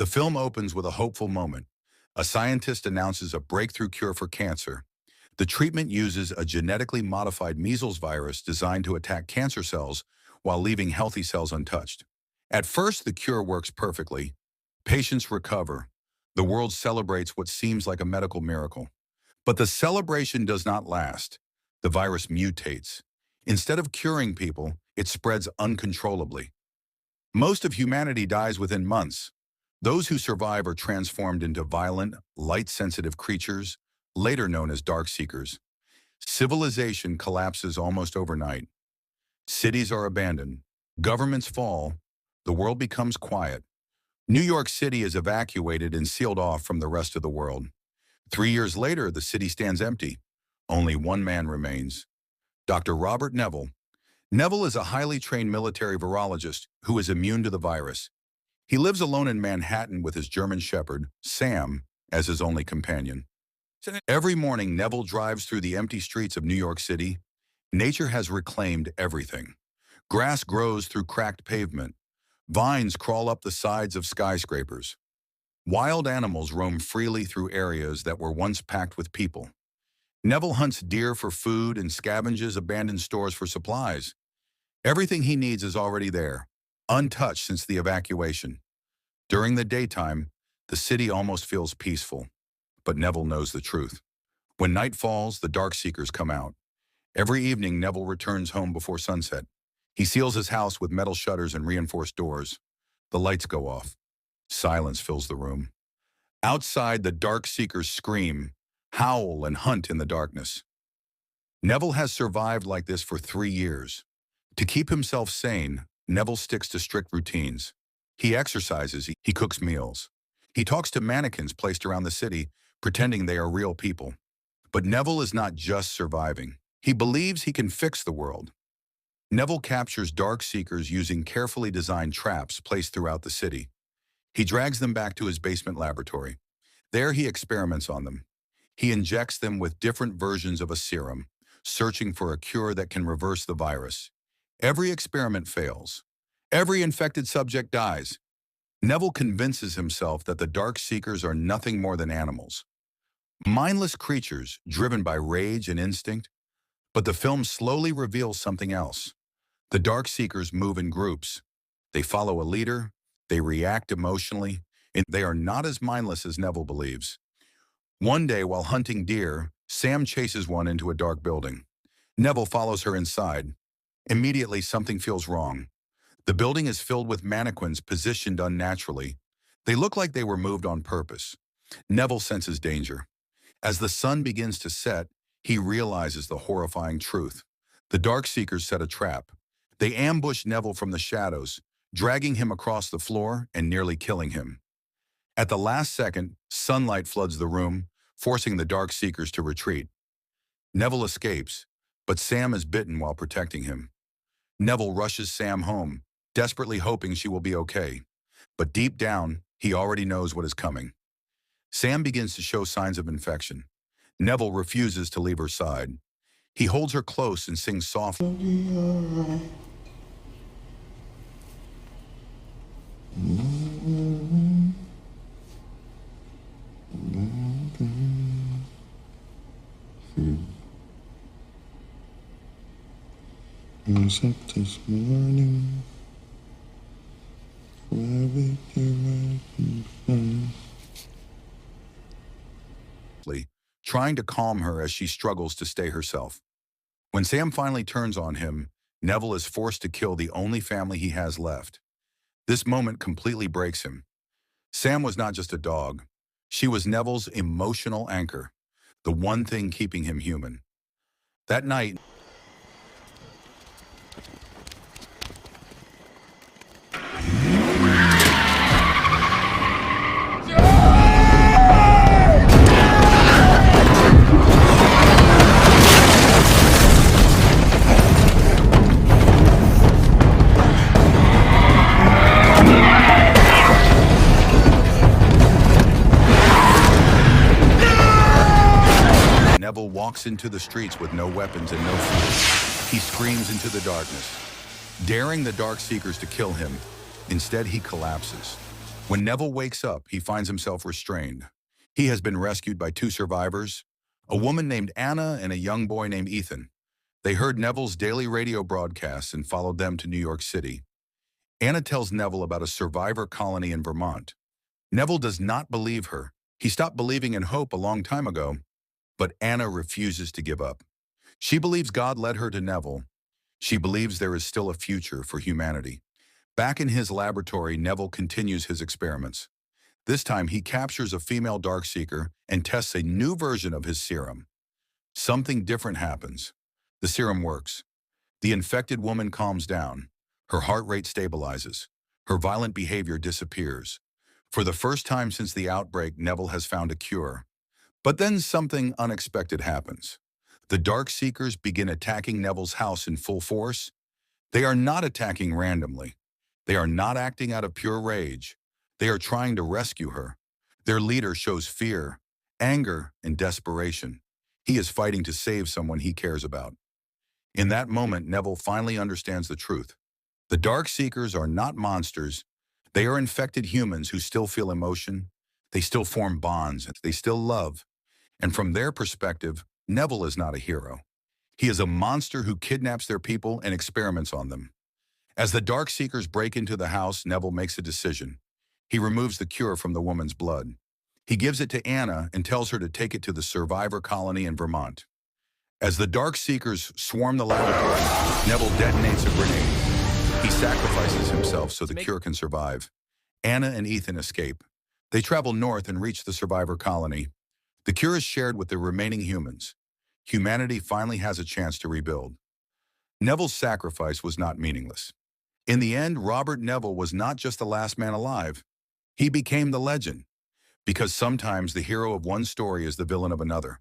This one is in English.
The film opens with a hopeful moment. A scientist announces a breakthrough cure for cancer. The treatment uses a genetically modified measles virus designed to attack cancer cells while leaving healthy cells untouched. At first, the cure works perfectly. Patients recover. The world celebrates what seems like a medical miracle. But the celebration does not last. The virus mutates. Instead of curing people, it spreads uncontrollably. Most of humanity dies within months. Those who survive are transformed into violent, light-sensitive creatures, later known as Darkseekers. Civilization collapses almost overnight. Cities are abandoned. Governments fall. The world becomes quiet. New York City is evacuated and sealed off from the rest of the world. 3 years later, the city stands empty. Only one man remains. Dr. Robert Neville. Neville is a highly trained military virologist who is immune to the virus. He lives alone in Manhattan with his German shepherd, Sam, as his only companion. Every morning, Neville drives through the empty streets of New York City. Nature has reclaimed everything. Grass grows through cracked pavement. Vines crawl up the sides of skyscrapers. Wild animals roam freely through areas that were once packed with people. Neville hunts deer for food and scavenges abandoned stores for supplies. Everything he needs is already there, untouched since the evacuation. During the daytime, the city almost feels peaceful. But Neville knows the truth. When night falls, the Darkseekers come out. Every evening, Neville returns home before sunset. He seals his house with metal shutters and reinforced doors. The lights go off. Silence fills the room. Outside, the Darkseekers scream, howl, and hunt in the darkness. Neville has survived like this for 3 years. To keep himself sane, Neville sticks to strict routines. He exercises, he cooks meals. He talks to mannequins placed around the city, pretending they are real people. But Neville is not just surviving. He believes he can fix the world. Neville captures Darkseekers using carefully designed traps placed throughout the city. He drags them back to his basement laboratory. There he experiments on them. He injects them with different versions of a serum, searching for a cure that can reverse the virus. Every experiment fails. Every infected subject dies. Neville convinces himself that the Darkseekers are nothing more than animals. Mindless creatures driven by rage and instinct. But the film slowly reveals something else. The Darkseekers move in groups. They follow a leader, they react emotionally, and they are not as mindless as Neville believes. One day, while hunting deer, Sam chases one into a dark building. Neville follows her inside. Immediately, something feels wrong. The building is filled with mannequins positioned unnaturally. They look like they were moved on purpose. Neville senses danger. As the sun begins to set, he realizes the horrifying truth. The Darkseekers set a trap. They ambush Neville from the shadows, dragging him across the floor and nearly killing him. At the last second, sunlight floods the room, forcing the Darkseekers to retreat. Neville escapes, but Sam is bitten while protecting him. Neville rushes Sam home, desperately hoping she will be okay. But deep down, he already knows what is coming. Sam begins to show signs of infection. Neville refuses to leave her side. He holds her close and sings softly. It'll be alright. I was up this morning, right in front. Trying to calm her as she struggles to stay herself. When Sam finally turns on him, Neville is forced to kill the only family he has left. This moment completely breaks him. Sam was not just a dog. She was Neville's emotional anchor, the one thing keeping him human. That night, Neville walks into the streets with no weapons and no fear. He screams into the darkness, daring the Darkseekers to kill him. Instead, he collapses. When Neville wakes up, he finds himself restrained. He has been rescued by two survivors, a woman named Anna and a young boy named Ethan. They heard Neville's daily radio broadcasts and followed them to New York City. Anna tells Neville about a survivor colony in Vermont. Neville does not believe her. He stopped believing in hope a long time ago, but Anna refuses to give up. She believes God led her to Neville. She believes there is still a future for humanity. Back in his laboratory, Neville continues his experiments. This time, he captures a female Darkseeker and tests a new version of his serum. Something different happens. The serum works. The infected woman calms down. Her heart rate stabilizes. Her violent behavior disappears. For the first time since the outbreak, Neville has found a cure. But then something unexpected happens. The Darkseekers begin attacking Neville's house in full force. They are not attacking randomly. They are not acting out of pure rage. They are trying to rescue her. Their leader shows fear, anger, and desperation. He is fighting to save someone he cares about. In that moment, Neville finally understands the truth. The Darkseekers are not monsters. They are infected humans who still feel emotion. They still form bonds. They still love. And from their perspective, Neville is not a hero. He is a monster who kidnaps their people and experiments on them. As the Darkseekers break into the house, Neville makes a decision. He removes the cure from the woman's blood. He gives it to Anna and tells her to take it to the survivor colony in Vermont. As the Darkseekers swarm the laboratory, Neville detonates a grenade. He sacrifices himself so the cure can survive. Anna and Ethan escape. They travel north and reach the survivor colony. The cure is shared with the remaining humans. Humanity finally has a chance to rebuild. Neville's sacrifice was not meaningless. In the end, Robert Neville was not just the last man alive. He became the legend. Because sometimes the hero of one story is the villain of another.